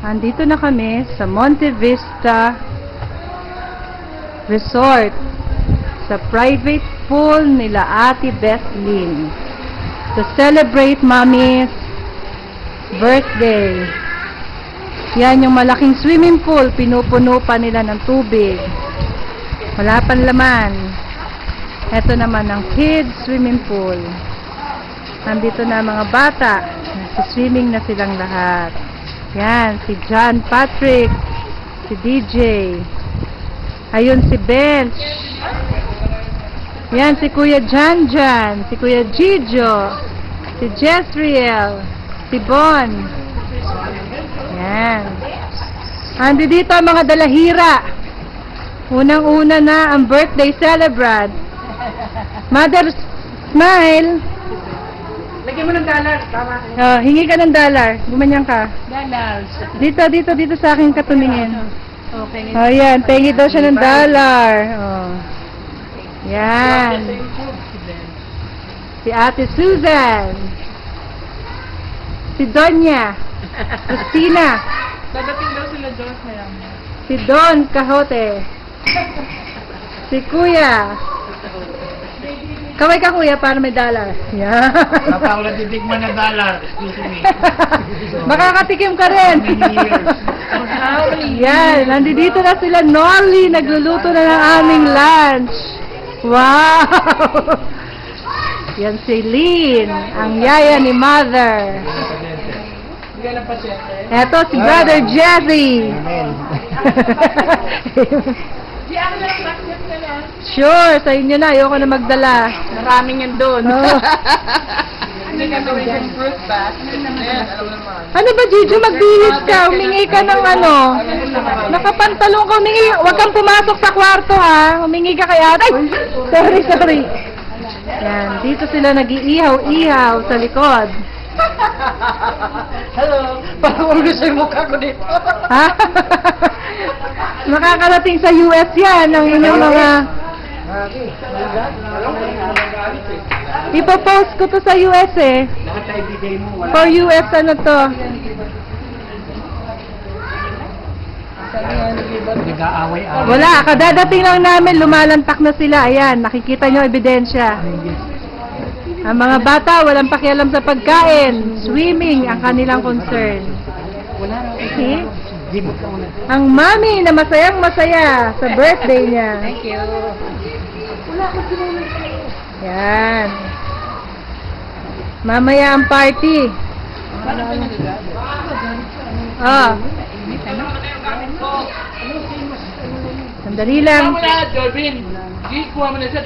Andito na kami sa Monte Vista Resort sa private pool nila Ate Bethlyn to celebrate Mommy's birthday. Yan yung malaking swimming pool, pinupuno pa nila ng tubig. Wala pang laman. Ito naman ang kids swimming pool. Nandito na mga bata. Nasa-swimming na silang lahat. Yan, si John Patrick, si DJ. Ayun si Bench. Yan, si Kuya Janjan, si Kuya Gijo, si Jezreel, si Bon. Yan. Andi dito ang mga dalahira. Unang-una na ang birthday celebrant. Mother Smile. Lagyan mo ng dollar, tama. Oh, hingi ka ng dollar. Gumanyan ka. Dollars. Dito sa akin katumingin. Oh, pengen. Oh, yan. Pengi daw siya ng dollar. Oh. Yan. Si Ate Susan. Si Donya. Christina. Dadating daw sila Diyos na yan. Si Don Cajote. Si Kuya. Kaway ka kuya para may dollar. Yan. Wala ako natitikman ng dollar. Excuse me. Makakatikim ka rin. Yan. Nandito na sila Norly. Nagluluto na ng aming lunch. Wow. Yan si Lynn. Ang yaya ni Mother. Eto si Brother Jesse. Si ako na lang bakit na lang. Sure, sa inyo na. Ayoko na magdala. Maraming yan doon. Oh. Hindi ka gawin yung fruit bat. Ano ba, Gigi? Magbihis ka. Humingi ka ng ano. Nakapantalong ka. Humingi. Huwag kang pumasok sa kwarto, ha. Humingi ka kay ate. Ay, sorry. Yan. Dito sila nag-iihaw-ihaw sa likod. Hello. Parang gusto yung mukha ko dito. Ha? Makakarating sa US yan ang inyong mga... Ipopost ko to sa US eh. For US ano to. Wala, kadadating lang namin, lumalantak na sila. Ayan, nakikita nyo ebidensya. Ang mga bata, walang pakialam sa pagkain. Swimming ang kanilang concern. See? Ang mami na masayang masaya sa birthday niya. Thank you. Yan. Mamaya ang party. Oh. Sandali lang. Kuha mo na, Jorvin. Kuha mo na siya.